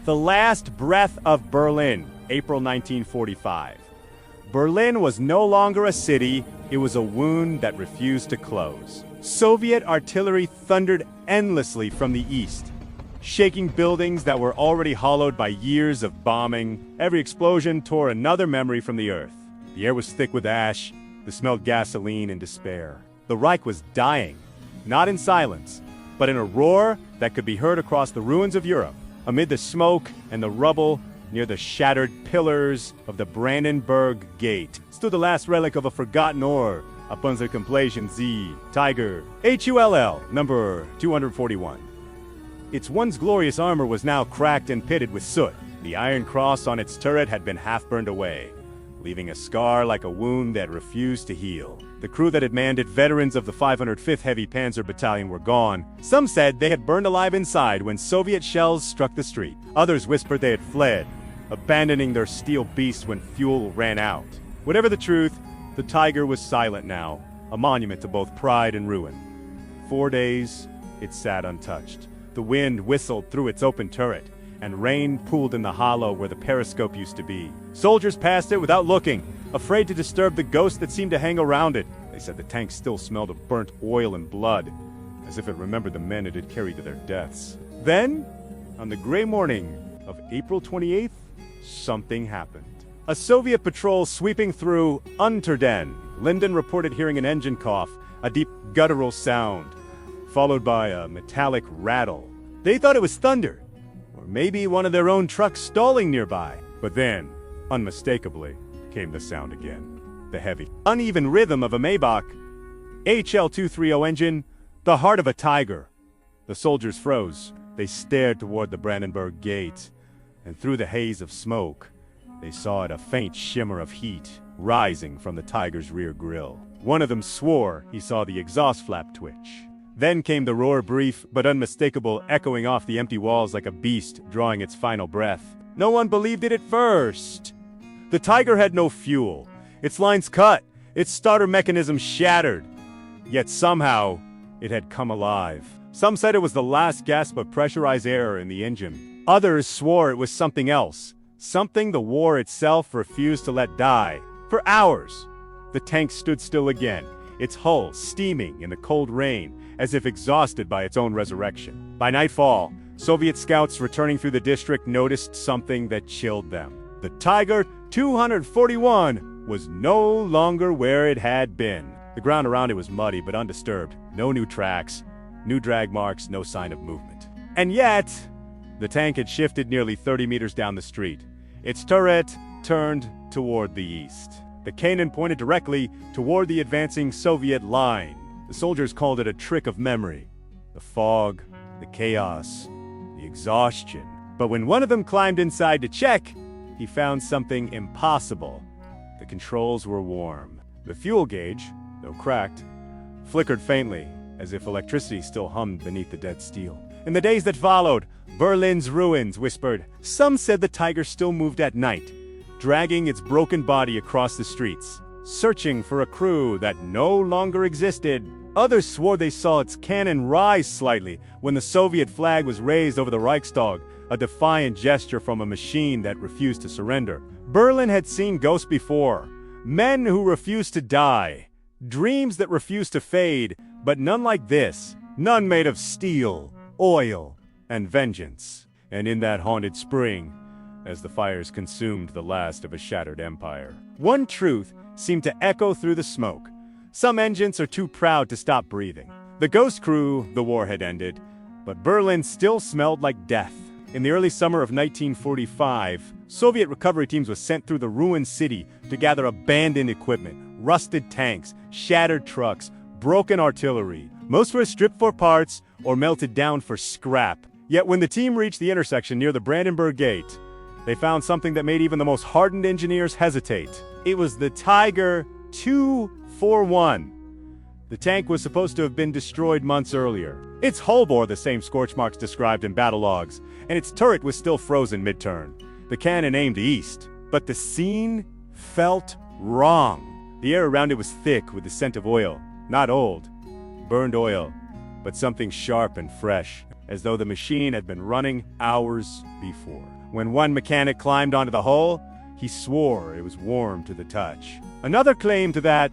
The last breath of Berlin, April 1945. Berlin was no longer a city, it was a wound that refused to close. Soviet artillery thundered endlessly from the east, shaking buildings that were already hollowed by years of bombing. Every explosion tore another memory from the earth. The air was thick with ash, that smelled gasoline and despair. The Reich was dying, not in silence, but in a roar that could be heard across the ruins of Europe. Amid the smoke and the rubble, near the shattered pillars of the Brandenburg Gate, stood the last relic of a forgotten war, a Panzerkampfleichen Z, Tiger, HULL, number 241. Its once glorious armor was now cracked and pitted with soot. The iron cross on its turret had been half burned away, leaving a scar like a wound that refused to heal. The crew that had manned it, veterans of the 505th Heavy Panzer Battalion, were gone. Some said they had burned alive inside when Soviet shells struck the street. Others whispered they had fled, abandoning their steel beast when fuel ran out. Whatever the truth, the Tiger was silent now, a monument to both pride and ruin. 4 days, it sat untouched. The wind whistled through its open turret, and rain pooled in the hollow where the periscope used to be. Soldiers passed it without looking, afraid to disturb the ghost that seemed to hang around it. They said the tank still smelled of burnt oil and blood, as if it remembered the men it had carried to their deaths. Then, on the gray morning of April 28th, something happened. A Soviet patrol sweeping through Unterden. Linden reported hearing an engine cough, a deep guttural sound, followed by a metallic rattle. They thought it was thunder, or maybe one of their own trucks stalling nearby. But then, unmistakably, came the sound again. The heavy, uneven rhythm of a Maybach, HL-230 engine, the heart of a Tiger. The soldiers froze. They stared toward the Brandenburg Gate, and through the haze of smoke, they saw it a faint shimmer of heat rising from the Tiger's rear grille. One of them swore he saw the exhaust flap twitch. Then came the roar, brief but unmistakable, echoing off the empty walls like a beast drawing its final breath. No one believed it at first. The Tiger had no fuel. Its lines cut, its starter mechanism shattered. Yet somehow, it had come alive. Some said it was the last gasp of pressurized air in the engine. Others swore it was something else, something the war itself refused to let die. For hours, the tank stood still again, its hull steaming in the cold rain, as if exhausted by its own resurrection. By nightfall, Soviet scouts returning through the district noticed something that chilled them. The Tiger 241 was no longer where it had been. The ground around it was muddy but undisturbed. No new tracks, new drag marks, no sign of movement. And yet, the tank had shifted nearly 30 meters down the street. Its turret turned toward the east. The cannon pointed directly toward the advancing Soviet line. The soldiers called it a trick of memory. The fog, the chaos, the exhaustion. But when one of them climbed inside to check, he found something impossible. The controls were warm. The fuel gauge, though cracked, flickered faintly, as if electricity still hummed beneath the dead steel. In the days that followed, Berlin's ruins whispered. Some said the Tiger still moved at night, dragging its broken body across the streets, searching for a crew that no longer existed. Others swore they saw its cannon rise slightly when the Soviet flag was raised over the Reichstag, a defiant gesture from a machine that refused to surrender. Berlin had seen ghosts before, men who refused to die, dreams that refused to fade, but none like this, none made of steel, oil, and vengeance. And in that haunted spring, as the fires consumed the last of a shattered empire, one truth seemed to echo through the smoke. Some engines are too proud to stop breathing. The ghost crew, the war had ended, but Berlin still smelled like death. In the early summer of 1945, Soviet recovery teams were sent through the ruined city to gather abandoned equipment, rusted tanks, shattered trucks, broken artillery. Most were stripped for parts or melted down for scrap. Yet when the team reached the intersection near the Brandenburg Gate, they found something that made even the most hardened engineers hesitate. It was the Tiger 241. The tank was supposed to have been destroyed months earlier. Its hull bore the same scorch marks described in battle logs, and its turret was still frozen mid-turn. The cannon aimed east, but the scene felt wrong. The air around it was thick with the scent of oil, not old, burned oil, but something sharp and fresh, as though the machine had been running hours before. When one mechanic climbed onto the hull, he swore it was warm to the touch. Another claimed that,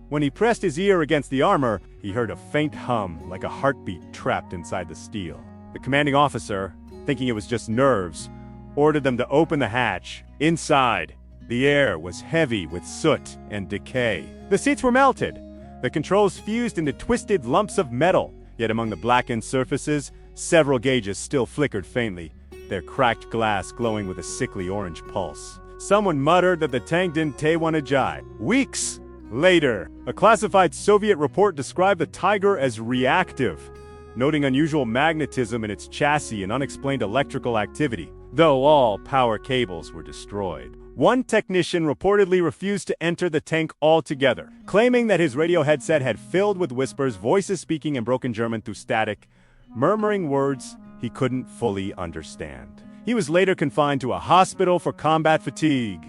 when he pressed his ear against the armor, he heard a faint hum like a heartbeat trapped inside the steel. The commanding officer, thinking it was just nerves, ordered them to open the hatch. Inside, the air was heavy with soot and decay. The seats were melted. The controls fused into twisted lumps of metal, yet among the blackened surfaces, several gauges still flickered faintly, their cracked glass glowing with a sickly orange pulse. Someone muttered that the tank didn't take one a jibe. Weeks later, a classified Soviet report described the Tiger as reactive, noting unusual magnetism in its chassis and unexplained electrical activity, though all power cables were destroyed. One technician reportedly refused to enter the tank altogether, claiming that his radio headset had filled with whispers, voices speaking in broken German through static, murmuring words he couldn't fully understand. He was later confined to a hospital for combat fatigue.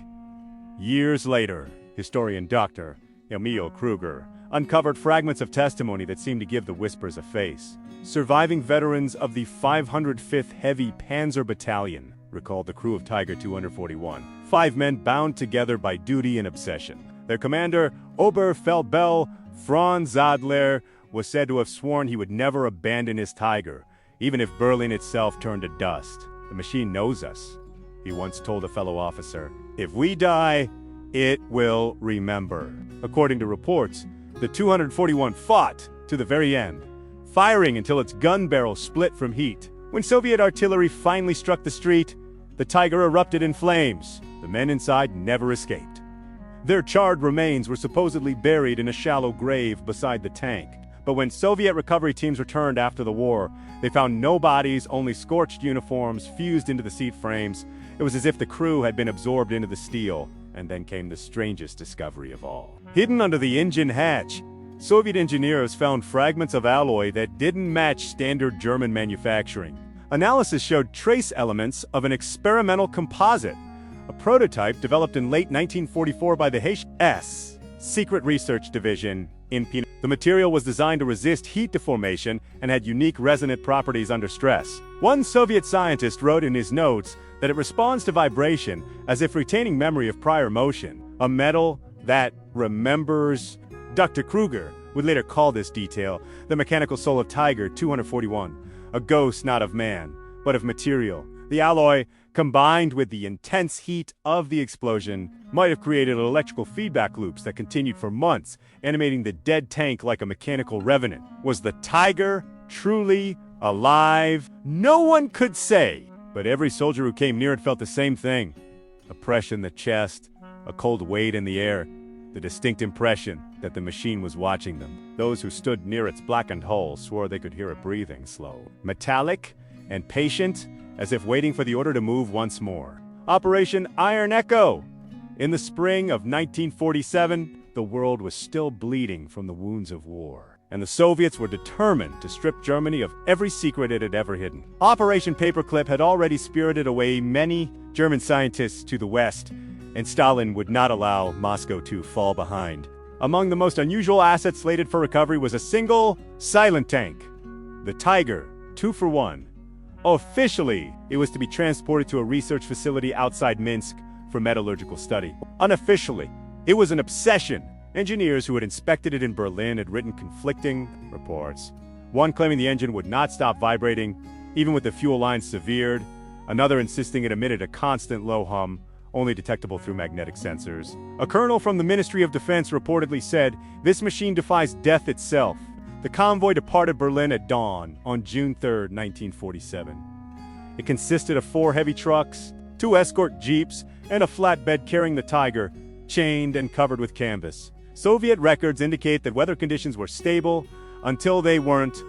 Years later, historian Dr. Emil Kruger uncovered fragments of testimony that seemed to give the whispers a face. Surviving veterans of the 505th Heavy Panzer Battalion recalled the crew of Tiger 241. 5 men bound together by duty and obsession. Their commander, Oberfeldwebel Franz Adler, was said to have sworn he would never abandon his Tiger, even if Berlin itself turned to dust. The machine knows us, he once told a fellow officer. If we die, it will remember. According to reports, the 241 fought to the very end, firing until its gun barrel split from heat. When Soviet artillery finally struck the street, the Tiger erupted in flames. The men inside never escaped. Their charred remains were supposedly buried in a shallow grave beside the tank. But when Soviet recovery teams returned after the war, they found no bodies, only scorched uniforms fused into the seat frames. It was as if the crew had been absorbed into the steel. And then came the strangest discovery of all. Hidden under the engine hatch, Soviet engineers found fragments of alloy that didn't match standard German manufacturing. Analysis showed trace elements of an experimental composite, a prototype developed in late 1944 by the HS Secret Research Division in Pune. The material was designed to resist heat deformation and had unique resonant properties under stress. One Soviet scientist wrote in his notes that it responds to vibration as if retaining memory of prior motion, a metal that remembers. Dr. Kruger would later call this detail the mechanical soul of Tiger 241, a ghost not of man, but of material. The alloy, combined with the intense heat of the explosion, might have created electrical feedback loops that continued for months, animating the dead tank like a mechanical revenant. Was the Tiger truly alive? No one could say, but every soldier who came near it felt the same thing. A pressure in the chest, a cold weight in the air, the distinct impression that the machine was watching them. Those who stood near its blackened hull swore they could hear it breathing slow, metallic, and patient, as if waiting for the order to move once more. Operation Iron Echo! In the spring of 1947, the world was still bleeding from the wounds of war, and the Soviets were determined to strip Germany of every secret it had ever hidden. Operation Paperclip had already spirited away many German scientists to the west, and Stalin would not allow Moscow to fall behind. Among the most unusual assets slated for recovery was a single, silent tank, the Tiger 241. Officially, it was to be transported to a research facility outside Minsk for metallurgical study. Unofficially, it was an obsession. Engineers who had inspected it in Berlin had written conflicting reports. One claiming the engine would not stop vibrating, even with the fuel lines severed, another insisting it emitted a constant low hum, only detectable through magnetic sensors. A colonel from the Ministry of Defense reportedly said, "This machine defies death itself." The convoy departed Berlin at dawn on June 3, 1947. It consisted of 4 heavy trucks, 2 escort jeeps, and a flatbed carrying the Tiger, chained and covered with canvas. Soviet records indicate that weather conditions were stable until they weren't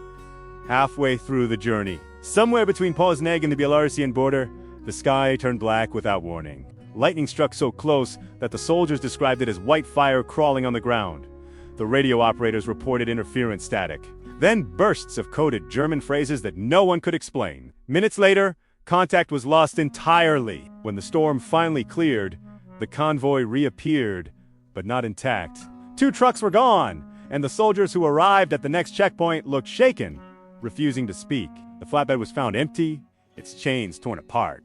halfway through the journey. Somewhere between Poznan and the Belarusian border, the sky turned black without warning. Lightning struck so close that the soldiers described it as white fire crawling on the ground. The radio operators reported interference static. Then bursts of coded German phrases that no one could explain. Minutes later, contact was lost entirely. When the storm finally cleared, the convoy reappeared, but not intact. 2 trucks were gone, and the soldiers who arrived at the next checkpoint looked shaken, refusing to speak. The flatbed was found empty, its chains torn apart.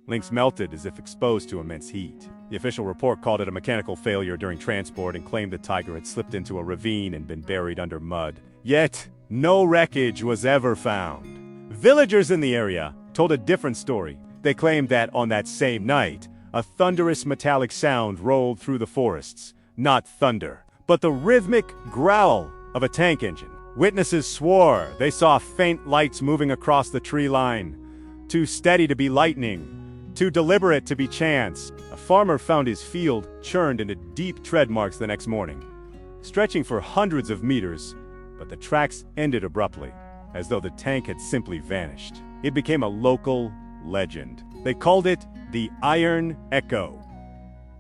Links melted as if exposed to immense heat. The official report called it a mechanical failure during transport and claimed the Tiger had slipped into a ravine and been buried under mud. Yet, no wreckage was ever found. Villagers in the area told a different story. They claimed that on that same night, a thunderous metallic sound rolled through the forests. Not thunder, but the rhythmic growl of a tank engine. Witnesses swore they saw faint lights moving across the tree line. Too steady to be lightning, too deliberate to be chance. A farmer found his field churned into deep tread marks the next morning, stretching for hundreds of meters, but the tracks ended abruptly, as though the tank had simply vanished. It became a local legend. They called it the Iron Echo.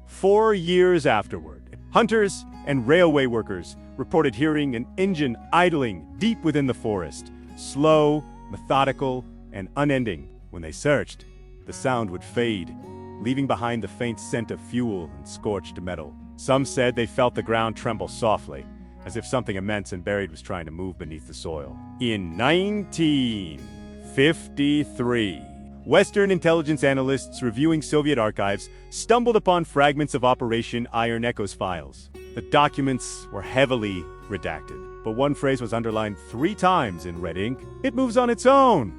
4 years afterward, hunters and railway workers reported hearing an engine idling deep within the forest, slow, methodical, and unending. When they searched, the sound would fade, leaving behind the faint scent of fuel and scorched metal. Some said they felt the ground tremble softly, as if something immense and buried was trying to move beneath the soil. In 1953, Western intelligence analysts reviewing Soviet archives stumbled upon fragments of Operation Iron Echo's files. The documents were heavily redacted, but one phrase was underlined 3 times in red ink: "It moves on its own."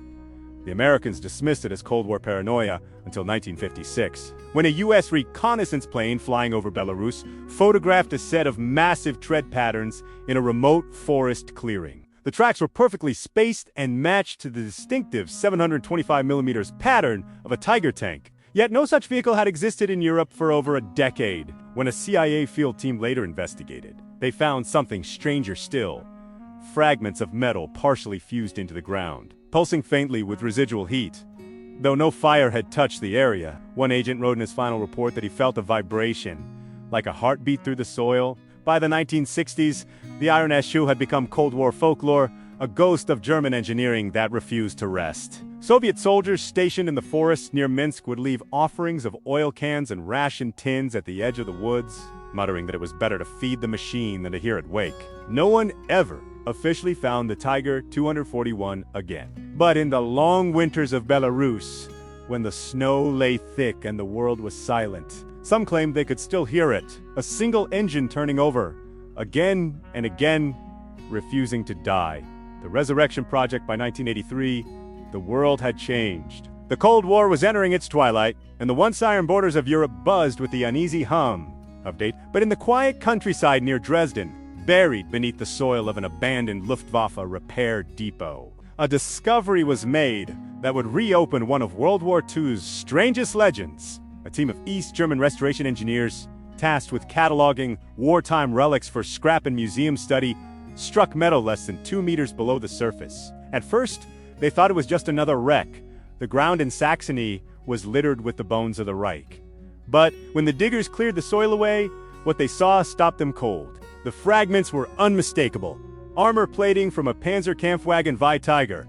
The Americans dismissed it as Cold War paranoia until 1956, when a U.S. reconnaissance plane flying over Belarus photographed a set of massive tread patterns in a remote forest clearing. The tracks were perfectly spaced and matched to the distinctive 725mm pattern of a Tiger tank. Yet no such vehicle had existed in Europe for over a decade. When a CIA field team later investigated, they found something stranger still: fragments of metal partially fused into the ground, pulsing faintly with residual heat. Though no fire had touched the area, one agent wrote in his final report that he felt a vibration, like a heartbeat through the soil. By the 1960s, the Iron Echo had become Cold War folklore, a ghost of German engineering that refused to rest. Soviet soldiers stationed in the forests near Minsk would leave offerings of oil cans and ration tins at the edge of the woods, muttering that it was better to feed the machine than to hear it wake. No one ever officially found the Tiger 241 again. But in the long winters of Belarus, when the snow lay thick and the world was silent, some claimed they could still hear it, a single engine turning over, again and again, refusing to die. The Resurrection Project by 1983, the world had changed. The Cold War was entering its twilight, and the once iron borders of Europe buzzed with the uneasy hum of date. But in the quiet countryside near Dresden, buried beneath the soil of an abandoned Luftwaffe repair depot, a discovery was made that would reopen one of World War II's strangest legends. A team of East German restoration engineers, tasked with cataloging wartime relics for scrap and museum study, struck metal less than 2 meters below the surface. At first, they thought it was just another wreck. The ground in Saxony was littered with the bones of the Reich. But when the diggers cleared the soil away, what they saw stopped them cold. The fragments were unmistakable: armor plating from a Panzerkampfwagen V Tiger.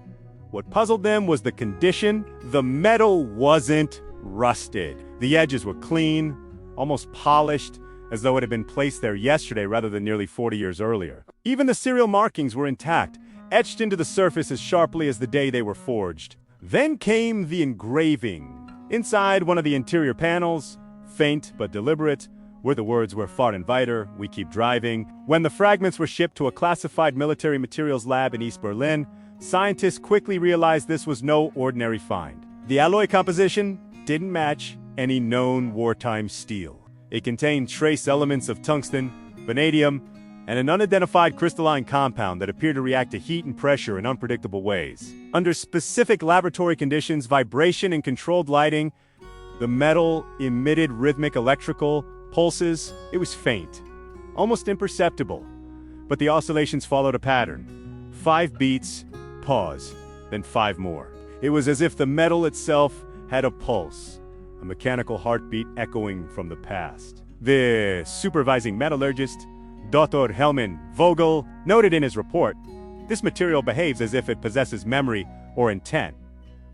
What puzzled them was the condition. The metal wasn't rusted. The edges were clean, almost polished, as though it had been placed there yesterday rather than nearly 40 years earlier. Even the serial markings were intact, etched into the surface as sharply as the day they were forged. Then came the engraving. Inside one of the interior panels, faint but deliberate, were the words "We're far and weiter, we keep driving." When the fragments were shipped to a classified military materials lab in East Berlin, scientists quickly realized this was no ordinary find. The alloy composition didn't match any known wartime steel. It contained trace elements of tungsten, vanadium, and an unidentified crystalline compound that appeared to react to heat and pressure in unpredictable ways. Under specific laboratory conditions, vibration and controlled lighting, the metal emitted rhythmic electrical pulses. It was faint, almost imperceptible, but the oscillations followed a pattern. 5 beats, pause, then 5 more. It was as if the metal itself had a pulse, a mechanical heartbeat echoing from the past. The supervising metallurgist, Dr. Helman Vogel, noted in his report, "This material behaves as if it possesses memory or intent."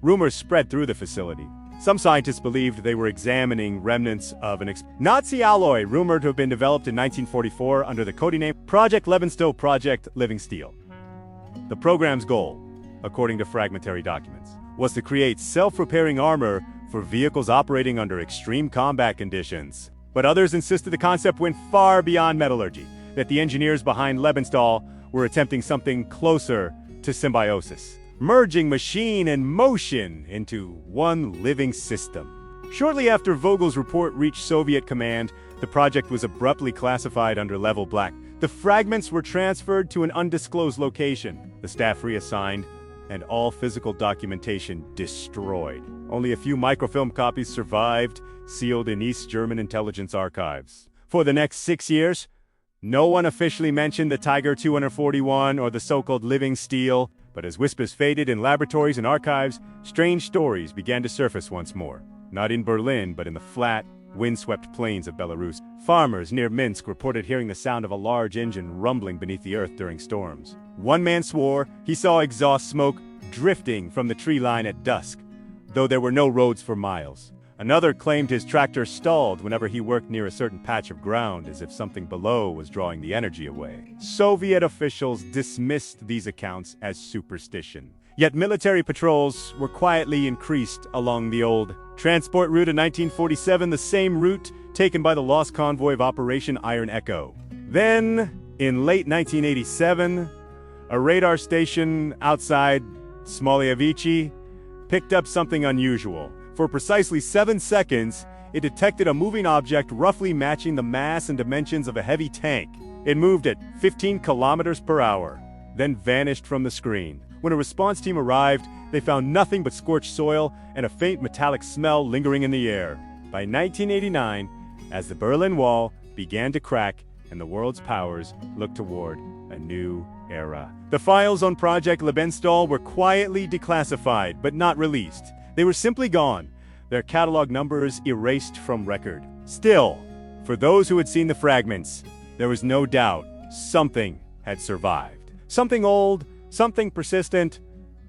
Rumors spread through the facility. Some scientists believed they were examining remnants of an Nazi alloy rumored to have been developed in 1944 under the codename Project Lebenssteel, Project Living Steel. The program's goal, according to fragmentary documents, was to create self-repairing armor for vehicles operating under extreme combat conditions. But others insisted the concept went far beyond metallurgy, that the engineers behind Lebensdahl were attempting something closer to symbiosis, merging machine and motion into one living system. Shortly after Vogel's report reached Soviet command, the project was abruptly classified under Level Black. The fragments were transferred to an undisclosed location, the staff reassigned, and all physical documentation destroyed. Only a few microfilm copies survived, sealed in East German intelligence archives. For the next 6 years, no one officially mentioned the Tiger 241 or the so-called living steel, but as whispers faded in laboratories and archives, strange stories began to surface once more. Not in Berlin, but in the flat, windswept plains of Belarus. Farmers near Minsk reported hearing the sound of a large engine rumbling beneath the earth during storms. One man swore he saw exhaust smoke drifting from the tree line at dusk, though there were no roads for miles. Another claimed his tractor stalled whenever he worked near a certain patch of ground, as if something below was drawing the energy away. Soviet officials dismissed these accounts as superstition. Yet military patrols were quietly increased along the old transport route in 1947, the same route taken by the lost convoy of Operation Iron Echo. Then, in late 1987, a radar station outside Smolyavichi picked up something unusual. For precisely 7 seconds, it detected a moving object roughly matching the mass and dimensions of a heavy tank. It moved at 15 kilometers per hour, then vanished from the screen. When a response team arrived, they found nothing but scorched soil and a faint metallic smell lingering in the air. By 1989, as the Berlin Wall began to crack and the world's powers looked toward a new era, the files on Project Lebensdahl were quietly declassified but not released. They were simply gone, their catalog numbers erased from record. Still, for those who had seen the fragments, there was no doubt something had survived. Something old, something persistent,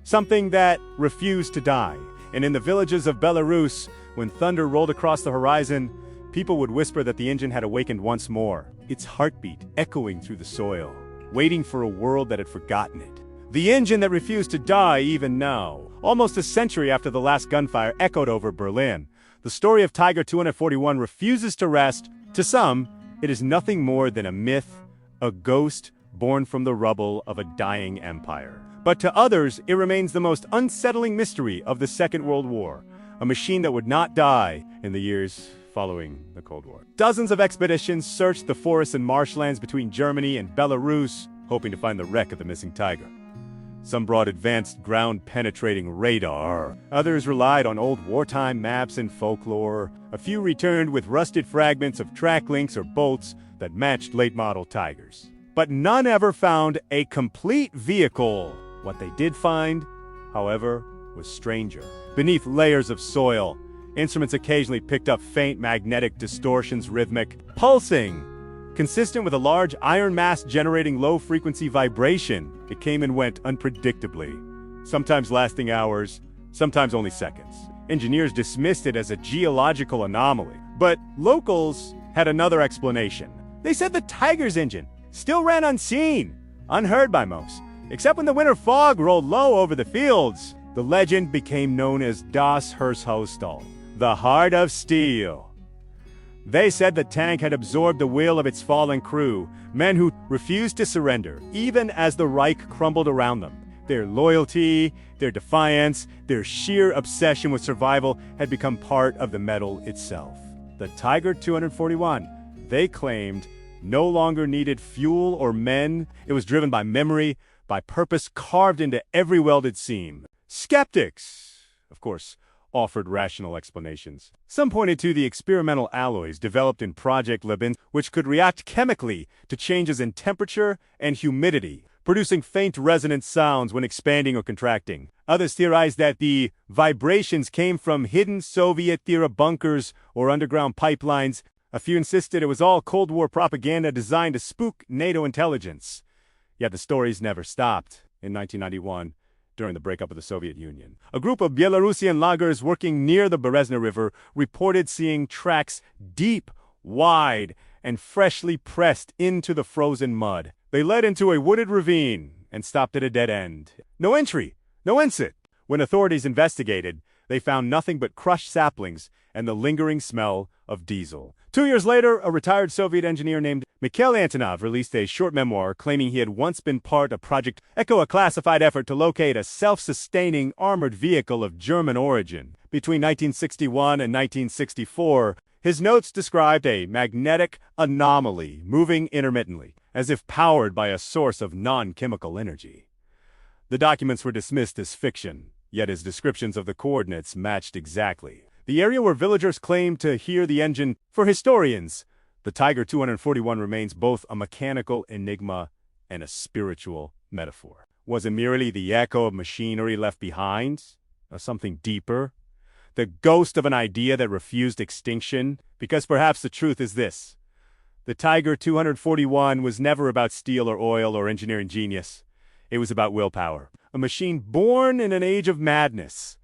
something that refused to die. And in the villages of Belarus, when thunder rolled across the horizon, people would whisper that the engine had awakened once more, its heartbeat echoing through the soil, waiting for a world that had forgotten it. The engine that refused to die even now. Almost a century after the last gunfire echoed over Berlin, the story of Tiger 241 refuses to rest. To some, it is nothing more than a myth, a ghost born from the rubble of a dying empire. But to others, it remains the most unsettling mystery of the Second World War, a machine that would not die in the years following the Cold War. Dozens of expeditions searched the forests and marshlands between Germany and Belarus, hoping to find the wreck of the missing Tiger. Some brought advanced ground-penetrating radar. Others relied on old wartime maps and folklore. A few returned with rusted fragments of track links or bolts that matched late-model Tigers. But none ever found a complete vehicle. What they did find, however, was stranger. Beneath layers of soil, instruments occasionally picked up faint magnetic distortions, rhythmic, pulsing, consistent with a large iron mass generating low-frequency vibration. It came and went unpredictably, sometimes lasting hours, sometimes only seconds. Engineers dismissed it as a geological anomaly, but locals had another explanation. They said the Tiger's engine still ran unseen, unheard by most, except when the winter fog rolled low over the fields. The legend became known as Das Hirschhostal, the Heart of Steel. They said the tank had absorbed the will of its fallen crew, men who refused to surrender, even as the Reich crumbled around them. Their loyalty, their defiance, their sheer obsession with survival had become part of the metal itself. The Tiger 241, they claimed, no longer needed fuel or men. It was driven by memory, by purpose carved into every welded seam. Skeptics, of course, offered rational explanations. Some pointed to the experimental alloys developed in Project Lebensdahl, which could react chemically to changes in temperature and humidity, producing faint resonant sounds when expanding or contracting. Others theorized that the vibrations came from hidden Soviet-era bunkers or underground pipelines. A few insisted it was all Cold War propaganda designed to spook NATO intelligence. Yet the stories never stopped. In 1991, during the breakup of the Soviet Union, a group of Belarusian loggers working near the Berezna River reported seeing tracks deep, wide, and freshly pressed into the frozen mud. They led into a wooded ravine and stopped at a dead end. No entry, no exit. When authorities investigated, they found nothing but crushed saplings and the lingering smell of diesel. 2 years later, a retired Soviet engineer named Mikhail Antonov released a short memoir claiming he had once been part of Project Echo, a classified effort to locate a self-sustaining armored vehicle of German origin. Between 1961 and 1964, his notes described a magnetic anomaly moving intermittently, as if powered by a source of non-chemical energy. The documents were dismissed as fiction, yet his descriptions of the coordinates matched exactly. The area where villagers claimed to hear the engine, for historians, the Tiger 241 remains both a mechanical enigma and a spiritual metaphor. Was it merely the echo of machinery left behind, or something deeper? The ghost of an idea that refused extinction? Because perhaps the truth is this: the Tiger 241 was never about steel or oil or engineering genius. It was about willpower. A machine born in an age of madness,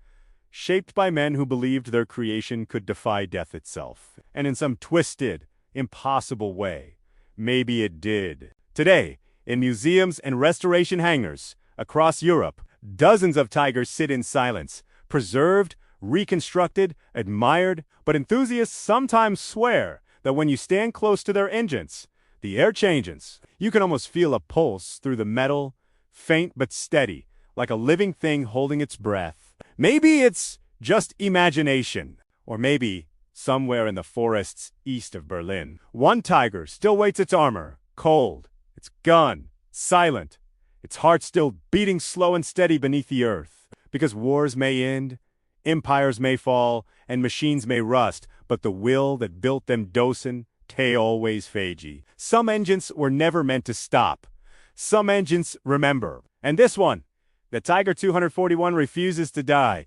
shaped by men who believed their creation could defy death itself. And in some twisted, impossible way, maybe it did. Today, in museums and restoration hangars across Europe, dozens of Tigers sit in silence, preserved, reconstructed, admired, but enthusiasts sometimes swear that when you stand close to their engines, the air changes. You can almost feel a pulse through the metal, faint but steady, like a living thing holding its breath. Maybe it's just imagination, or maybe somewhere in the forests east of Berlin, one Tiger still waits its armor, cold, its gun, silent, its heart still beating slow and steady beneath the earth. Because wars may end, empires may fall, and machines may rust, but the will that built them docen, te always fagi. Some engines were never meant to stop. Some engines remember. And this one, the Tiger 241, refuses to die.